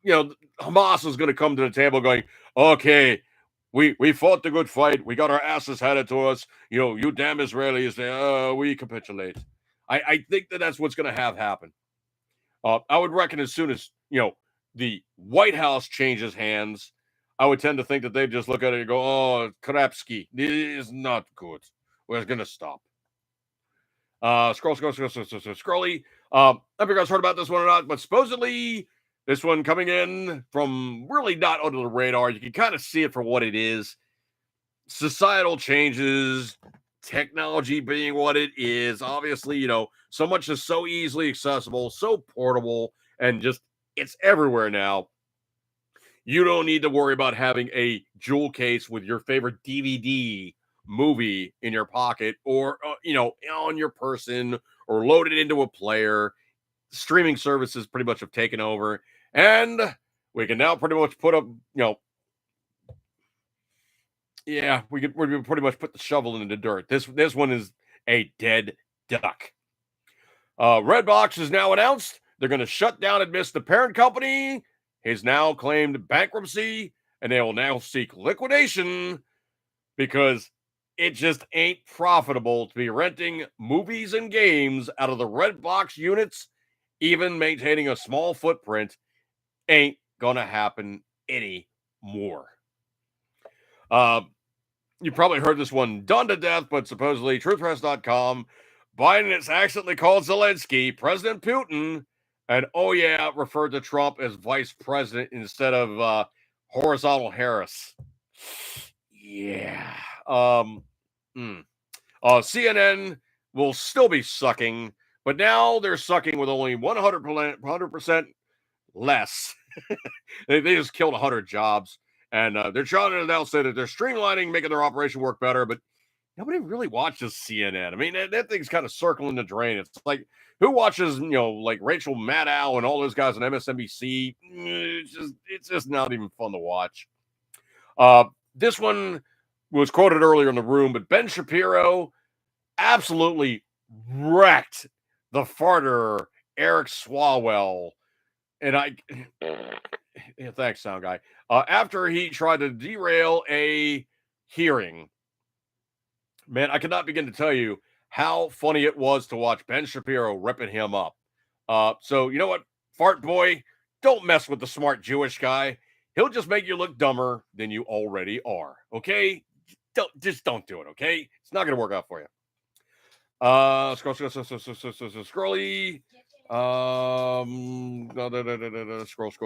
Hamas is going to come to the table going, okay, we fought the good fight, we got our asses handed to us. You damn Israelis, we capitulate. I think that's what's going to have happen. I would reckon as soon as the White House changes hands, I would tend to think that they just look at it and go, oh, Krapsky, this is not good. We're going to stop. Scrolly. I don't know if you guys heard about this one or not, but supposedly this one coming in from really not under the radar. You can kind of see it for what it is. Societal changes, technology being what it is. Obviously, so much is so easily accessible, so portable, and just it's everywhere now. You don't need to worry about having a jewel case with your favorite DVD movie in your pocket or, on your person or loaded into a player. Streaming services pretty much have taken over. And we can now pretty much put up, we can pretty much put the shovel in the dirt. This one is a dead duck. Redbox has now announced they're going to shut down and miss the parent company. Has now claimed bankruptcy, and they will now seek liquidation because it just ain't profitable to be renting movies and games out of the Redbox units. Even maintaining a small footprint ain't gonna happen anymore. You probably heard this one done to death, but supposedly truthpress.com, Biden has accidentally called Zelensky President Putin. And referred to Trump as vice president instead of horizontal Harris. Yeah. CNN will still be sucking, but now they're sucking with only 100% less. they just killed 100 jobs, and they're trying to now say that they're streamlining, making their operation work better, but nobody really watches CNN. I mean, that thing's kind of circling the drain. It's like, who watches, like Rachel Maddow and all those guys on MSNBC? It's just not even fun to watch. This one was quoted earlier in the room, but Ben Shapiro absolutely wrecked the farter Eric Swalwell. And thanks, sound guy. After he tried to derail a hearing. Man, I cannot begin to tell you how funny it was to watch Ben Shapiro ripping him up. So you know what, fart boy, don't mess with the smart Jewish guy. He'll just make you look dumber than you already are. Okay, don't do it. Okay, it's not gonna work out for you. Scrolly.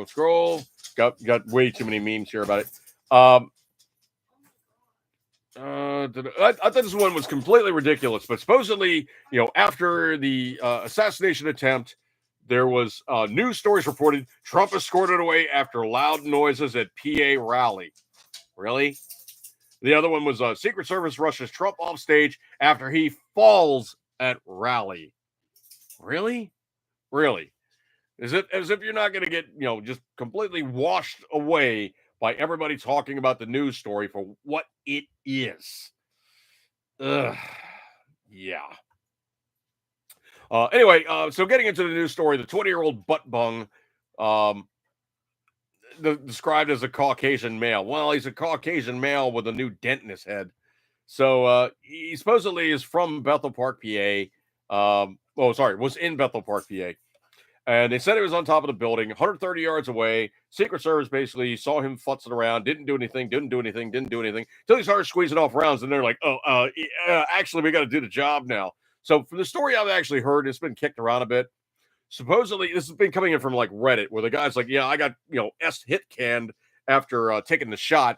Scroll. Got way too many memes here about it. I thought this one was completely ridiculous, but supposedly, after the assassination attempt, there was news stories reported Trump escorted away after loud noises at PA rally. Really? The other one was Secret Service rushes Trump off stage after he falls at rally. Really? Really? As if you're not going to get, just completely washed away by everybody talking about the news story for what it is. Yeah. Anyway, so getting into the news story, the 20-year-old butt bung, described as a Caucasian male. Well, he's a Caucasian male with a new dent in his head. So he supposedly is from Bethel Park, PA. Was in Bethel Park, PA. And they said he was on top of the building, 130 yards away. Secret Service basically saw him futzing around, didn't do anything, until he started squeezing off rounds. And they're like, actually, we got to do the job now. So from the story I've actually heard, it's been kicked around a bit. Supposedly, this has been coming in from like Reddit, where the guy's like, I got, hit canned after taking the shot.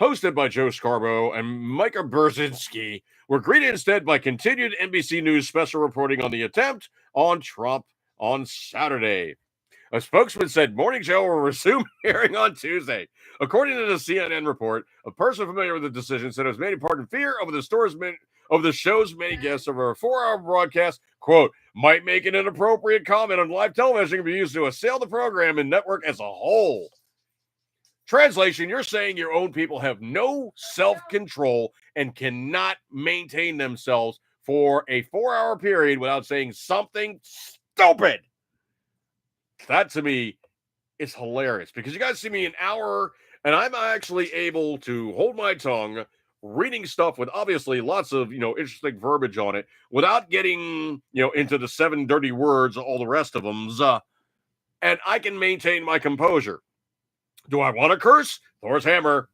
hosted by Joe Scarborough and Micah Brzezinski, were greeted instead by continued NBC News special reporting on the attempt on Trump on Saturday. A spokesman said Morning Joe will resume airing on Tuesday. According to the CNN report, a person familiar with the decision said it was made in part in fear over the show's many guests over a 4-hour broadcast, quote, might make an inappropriate comment on live television and be used to assail the program and network as a whole. Translation, you're saying your own people have no self-control and cannot maintain themselves for a 4-hour period without saying something stupid. That to me is hilarious because you guys see me an hour and I'm actually able to hold my tongue reading stuff with obviously lots of, interesting verbiage on it without getting, into the 7 dirty words, all the rest of them. And I can maintain my composure. Do I want to curse? Thor's hammer.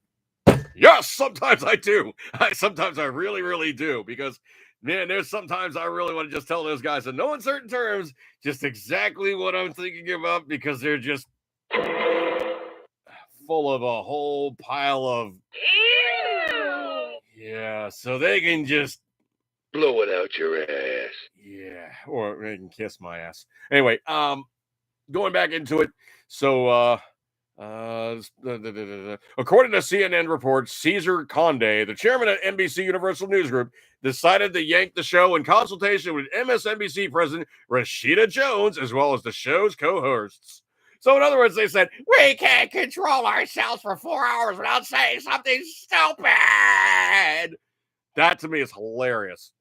Yes, sometimes I do. Sometimes I really, really do because, man, there's sometimes I really want to just tell those guys in no uncertain terms just exactly what I'm thinking about because they're just full of a whole pile of yeah, so they can just blow it out your ass. Yeah, or they can kiss my ass. Anyway, going back into it. So according to CNN reports, Cesar Conde, the chairman of NBC Universal News Group, decided to yank the show in consultation with MSNBC president Rashida Jones, as well as the show's co-hosts. So in other words, they said, we can't control ourselves for 4 hours without saying something stupid. That to me is hilarious.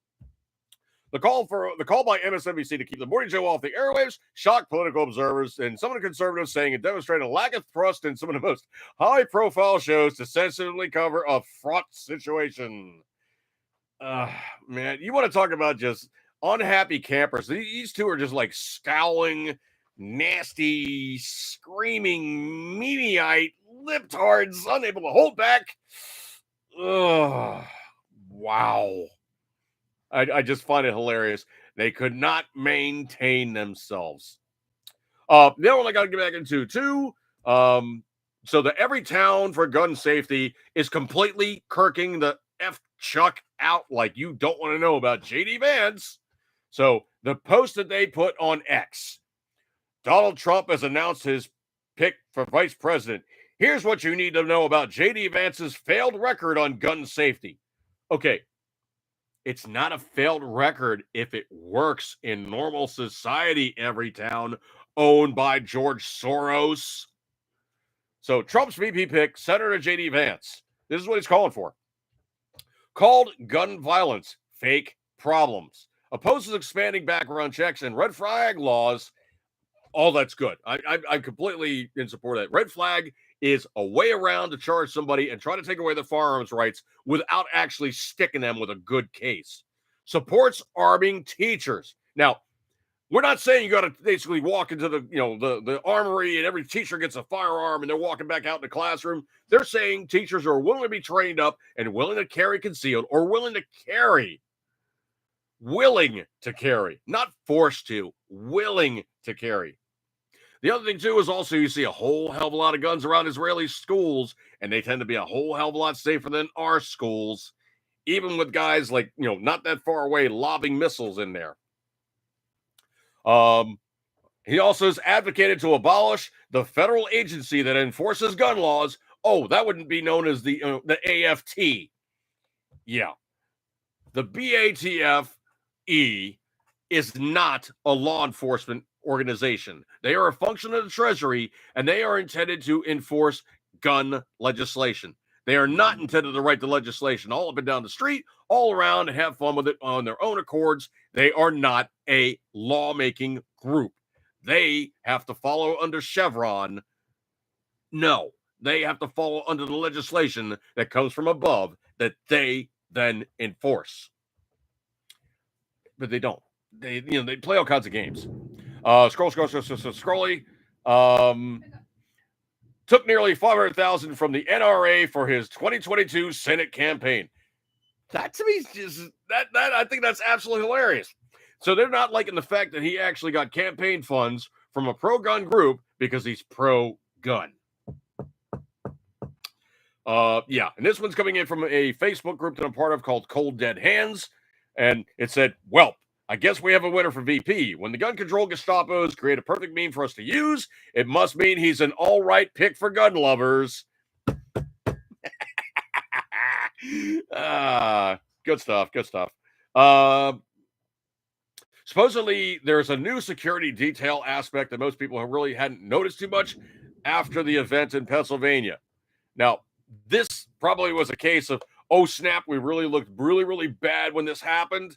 The call by MSNBC to keep the morning show off the airwaves shocked political observers and some of the conservatives, saying it demonstrated a lack of trust in some of the most high-profile shows to sensitively cover a fraught situation. Man, you want to talk about just unhappy campers. These two are just like scowling, nasty, screaming, meaty-eyed libtards, unable to hold back. Ugh, wow. I just find it hilarious. They could not maintain themselves. Then what I got to get back into too. So the Every Town for Gun Safety is completely kirking the F Chuck out like you don't want to know about JD Vance. So the post that they put on X, Donald Trump has announced his pick for vice president. Here's what you need to know about JD Vance's failed record on gun safety. Okay. It's not a failed record if it works in normal society, Every Town, owned by George Soros. So Trump's VP pick, Senator J.D. Vance, this is what he's calling for. Called gun violence, fake problems. Opposes expanding background checks and red flag laws. All that's good. I'm completely in support of that. Red flag is a way around to charge somebody and try to take away their firearms rights without actually sticking them with a good case. Supports arming teachers. Now, we're not saying you got to basically walk into the armory and every teacher gets a firearm and they're walking back out in the classroom. They're saying teachers are willing to be trained up and willing to carry concealed or willing to carry. Willing to carry, not forced to, willing to carry. The other thing, too, is also you see a whole hell of a lot of guns around Israeli schools, and they tend to be a whole hell of a lot safer than our schools, even with guys like, not that far away lobbing missiles in there. He also has advocated to abolish the federal agency that enforces gun laws. Oh, that wouldn't be known as the AFT. Yeah. The BATFE is not a law enforcement organization. They are a function of the Treasury, and they are intended to enforce gun legislation. They are not intended to write the legislation all up and down the street, all around, and have fun with it on their own accords. They are not a lawmaking group. They have to follow under Chevron. No, they have to follow under the legislation that comes from above that they then enforce. But they don't. They play all kinds of games. Scrolly took nearly $500,000 from the NRA for his 2022 Senate campaign. That to me is just that I think that's absolutely hilarious. So they're not liking the fact that he actually got campaign funds from a pro-gun group because he's pro-gun. Yeah, and this one's coming in from a Facebook group that I'm part of called Cold Dead Hands, and it said, "Well, I guess we have a winner for VP. When the gun control Gestapos create a perfect meme for us to use, it must mean he's an all right pick for gun lovers." Good stuff. Good stuff. Supposedly, there's a new security detail aspect that most people really hadn't noticed too much after the event in Pennsylvania. Now, this probably was a case of, oh snap, we really looked really, really bad when this happened.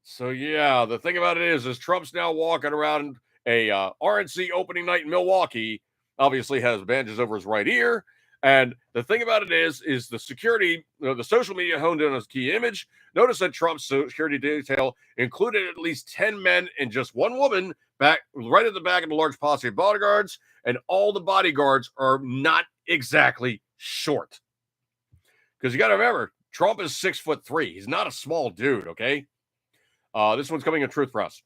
So yeah, the thing about it is Trump's now walking around a RNC opening night in Milwaukee. Obviously, has bandages over his right ear. And the thing about it is the security, the social media honed in on his key image. Notice that Trump's security detail included at least 10 men and just one woman back right at the back of the large posse of bodyguards, and all the bodyguards are not exactly short. Because you got to remember, Trump is 6'3". He's not a small dude, okay? This one's coming in Truth Press.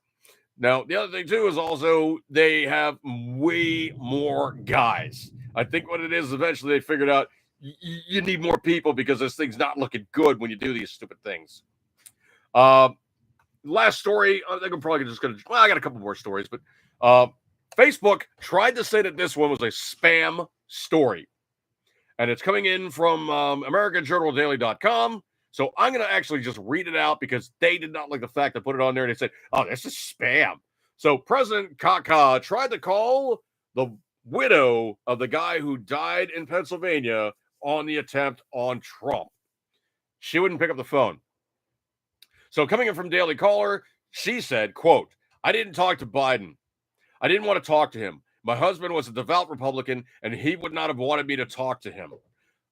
Now, the other thing, too, is also they have way more guys. I think what it is, eventually they figured out you need more people because this thing's not looking good when you do these stupid things. Last story, I think I'm probably just going to, I got a couple more stories, but Facebook tried to say that this one was a spam story. And it's coming in from AmericanJournalDaily.com. So I'm going to actually just read it out because they did not like the fact I put it on there. And they said, oh, this is spam. So President Kaka tried to call the widow of the guy who died in Pennsylvania on the attempt on Trump. She wouldn't pick up the phone. So coming in from Daily Caller, she said, quote, I didn't talk to Biden. I didn't want to talk to him. My husband was a devout Republican, and he would not have wanted me to talk to him.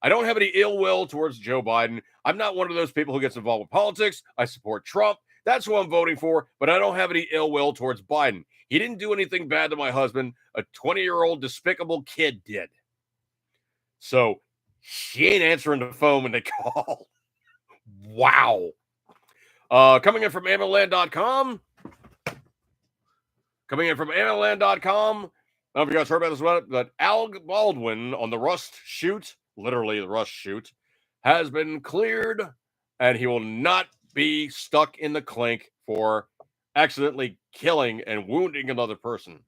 I don't have any ill will towards Joe Biden. I'm not one of those people who gets involved with politics. I support Trump. That's who I'm voting for, but I don't have any ill will towards Biden. He didn't do anything bad to my husband. A 20-year-old despicable kid did. So she ain't answering the phone when they call. Wow. Coming in from AmmoLand.com. I don't know if you guys heard about this one, but Alec Baldwin on the Rust shoot, literally the Rust shoot, has been cleared, and he will not be stuck in the clink for accidentally killing and wounding another person.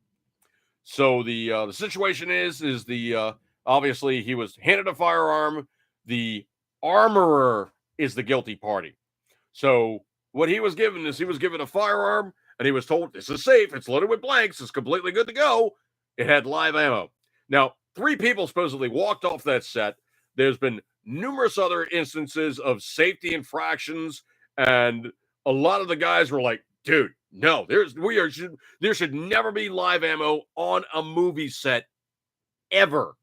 So the situation is the obviously he was handed a firearm. The armorer is the guilty party. So what he was given is he was given a firearm, and he was told this is safe. It's loaded with blanks. It's completely good to go. It had live ammo. Now, 3 people supposedly walked off that set. There's been numerous other instances of safety infractions, and a lot of the guys were like, dude, no, there should never be live ammo on a movie set ever.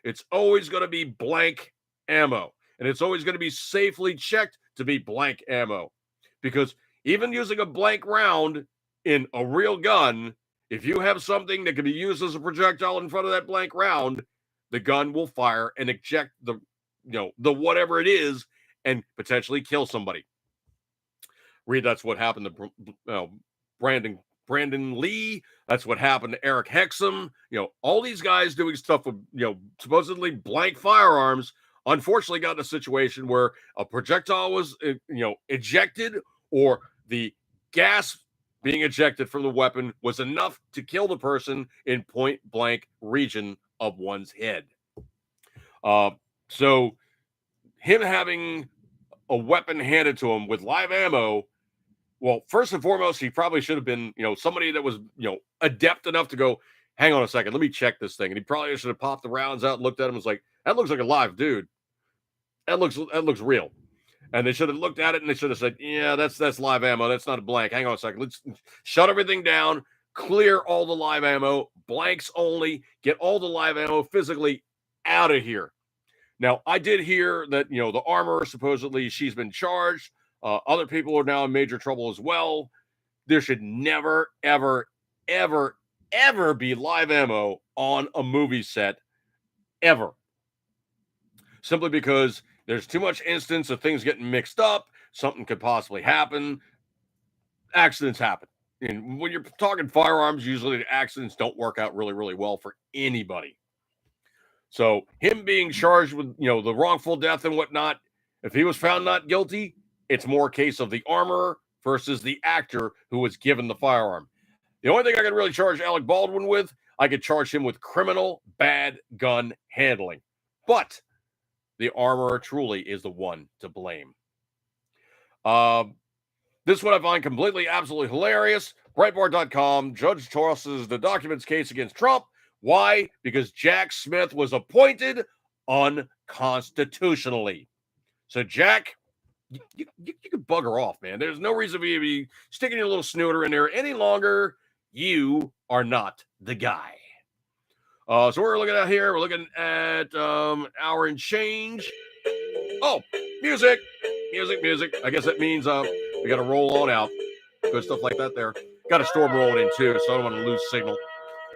It's always going to be blank ammo, and it's always going to be safely checked to be blank ammo, because even using a blank round in a real gun, if you have something that can be used as a projectile in front of that blank round, the gun will fire and eject the whatever it is and potentially kill somebody. Read, that's what happened to Brandon Lee. That's what happened to Eric Hexum. All these guys doing stuff with, supposedly blank firearms, unfortunately got in a situation where a projectile was, ejected, or the gas being ejected from the weapon was enough to kill the person in point blank region of one's head. So him having a weapon handed to him with live ammo, well, first and foremost, he probably should have been, somebody that was, adept enough to go, hang on a second, let me check this thing. And he probably should have popped the rounds out and looked at him and was like, that looks like a live dude. That looks real. And they should have looked at it and they should have said, yeah, that's live ammo. That's not a blank. Hang on a second. Let's shut everything down, clear all the live ammo, blanks only, get all the live ammo physically out of here. Now, I did hear that, the armorer, supposedly she's been charged. Other people are now in major trouble as well. There should never, ever, ever, ever be live ammo on a movie set, ever. Simply because there's too much instance of things getting mixed up. Something could possibly happen. Accidents happen. And when you're talking firearms, usually the accidents don't work out really, really well for anybody. So him being charged with, the wrongful death and whatnot, if he was found not guilty, it's more a case of the armorer versus the actor who was given the firearm. The only thing I could really charge Alec Baldwin with, I could charge him with criminal bad gun handling. But the armorer truly is the one to blame. This one I find completely, absolutely hilarious. Breitbart.com, Judge tosses the documents case against Trump. Why? Because Jack Smith was appointed unconstitutionally. So, Jack, you can bugger off, man. There's no reason for you to be sticking your little snooter in there any longer. You are not the guy. So we're looking at here. We're looking at hour and change. Oh, music. I guess that means we got to roll on out. Good stuff like that there. Got a storm rolling in too, so I don't want to lose signal.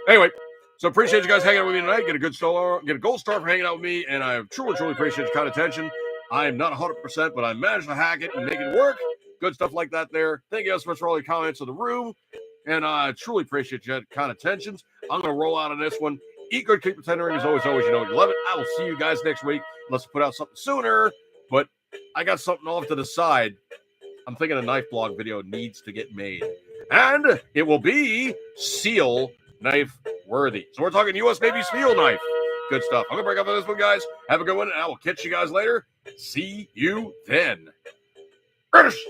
Anyway, so appreciate you guys hanging out with me tonight. Get a gold star for hanging out with me, and I truly appreciate your kind attention. I am not 100%, but I managed to hack it and make it work. Good stuff like that there. Thank you guys so much for all your comments in the room, and I truly appreciate your kind attentions. I'm going to roll out on this one. Eat good, keep pretending. As always, you know you love it. I will see you guys next week. Let's put out something sooner, but I got something off to the side. I'm thinking a knife blog video needs to get made, and it will be seal knife worthy. So we're talking U.S. Navy steel knife. Good stuff. I'm going to break up on this one, guys. Have a good one, and I will catch you guys later. See you then. British.